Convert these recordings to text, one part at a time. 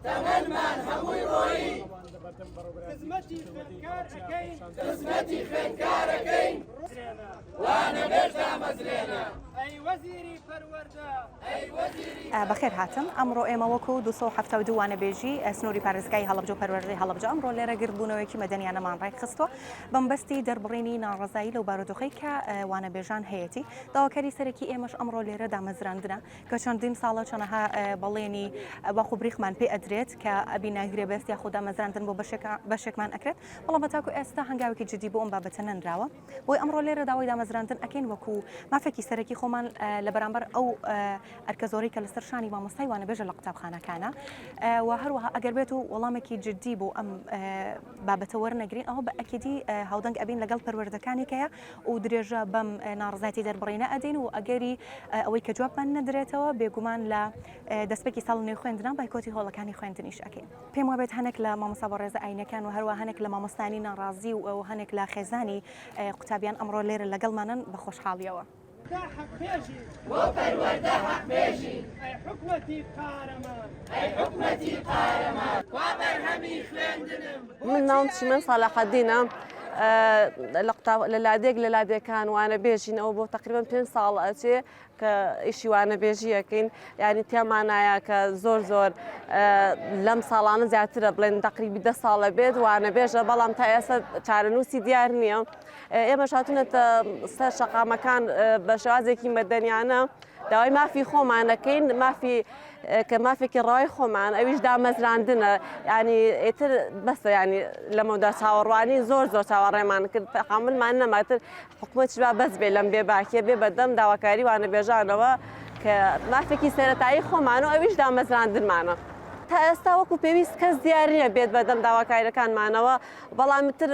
تەمەنمان هەمووی ڕۆیی خزمەتی خوێندکارەکەین وانە بێژ دامەزرێنە ئەی وەزیری پەروەردە بەخێر هاتم ئەمڕۆ ئێمە وەکو 272 وانەبێژی سنووری پارێزگای هەڵەبجە و پەروەردەی هەڵەبجە ئەمڕۆ لێرە گردبوونەوەیەکی مەدەنیانەمان ڕێکخستووە بەمبەستی دەربڕینی ناڕەزایی لەو بارودۆخەی کە وانەبێژان هەیەی داواکاری سەرەکی ئێمەش ئەمڕۆ لێرە دامەزراندنە کە چەندین ساڵە چەنەها بەڵێنی باخو بریخمان پێ ئەدرێت کە ئەبی ناگرێ بەست یاخۆ دامەزراندن بۆ بەشێکمان ئەکرێت بەڵام بەتاکو ئێستا هەنگاوێکی جدی بۆ ئەم بابەتە نەنراوە بۆی ئەمڕۆ لێرە داوای دامەزراندن ئەکەین وەکو مافێکی سەرەکی خۆمان لە بەرامبەر ئەو ئەرکە زۆرەی کە لەسەر شانی مامۆستای وانەبێژە لە قوتابخانەکانە و هەروەها ئەگەر بێت و وەڵامێکی جدی بۆ ئەم بابەتە وەرنەگرین ئەوە بە ئەکیدی هاودەنگ ئەبین لەگەڵ پەروەردەکانێکەیە و درێژە بەم ناڕزایەتی دەربڕینە ئەدەین و ئەگەری ئەوەی کە جوابمان نەدرێتەوە بێگومان لە دەستپێکی ساڵ نوێ خوێندنان بایکۆتی هۆڵەکانی خوێندنیش ئەکەین پێم وابێت هەنێک لە مامۆستا بە ڕێزە ئاینەکان و هەروە هەنێک لە مامۆستانی ناڕازی و هەنێک لە خێزانی قوتابیان ئەمڕۆ لێرە لەگەڵمانن بە خۆشحاڵیەوە وپەروەردە حەقبێژی ئەی حکومەتی قارەمان وا بەرهەمی خوێندنم من ناوم چیمەن ساڵاحەدینە لە لادێکان وانەبێژینەوە بۆ تقریبان 5 ساڵ ئەچێ کە ئیشی وانەبێژیەکەین یعنی تێمانایە کە زۆر لەم ساڵانە زیاترە بڵێن تقریبی 10 ساڵە بێت وانەبێژە بەڵام تا ئێستا چارەنووسی دیار نییە ئێمە هاتوونەتە سەر شەقامەکان بە شێوازێکی مەدەنیانە داوای مافی خۆمانەکەین کە مافێکی ڕای خۆمان ئەویش دامەزراندنە ینی ئێتر بەسە ینی لەمەدا چاوەڕوانی زۆر چاوەڕێمان کرد تەحملمان نەماتر حکومەتیش بەس بێ لەم بێباکیە بێ بەدەم داواکاری وانەبێژانەوە کە مافێکی سەرەتایی خۆمان و ئەویش دامەزراندنمانە تا ئێستا وەکو پێویست کەس دیار نییە بێت بەدەم داواکاریەکانمانەوە بەڵامتر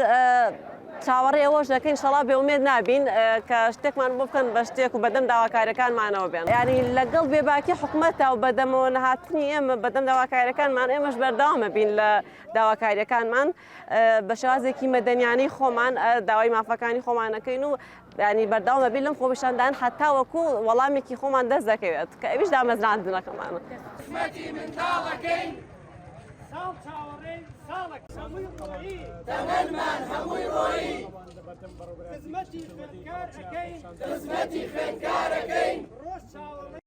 چاوەڕێ ئەوەش دەکەین ئینشەڵا بێومێد نابین کە شتێکمان بۆ بکەن بە شتێک و بەدەم داواکاریەکانمانەوە بێن ینی لەگەڵ بێباکی حکومەتە و بەدەمەوە نەهاتنی ئێمە بەدەم داواکاریەکانمان ئێمەش بەردەوامە بین لە داواکاریەکانمان بە شێوازێکی مەدەنیانی خۆمان داوای مافەکانی خۆمانەکەین و ینی بەردەوامە بین لەم خۆپیشاندان حتا وەکو وەڵامێکی خۆمان دەست دەکەوێت کە ئەویش دامەزراندنەکەمانە ساڵ چاوەڕێی ساڵێک تەمەنمان هەمووی ڕۆیی خزمەتی خوێندکارەکەین ڕۆژ چاوەڕێی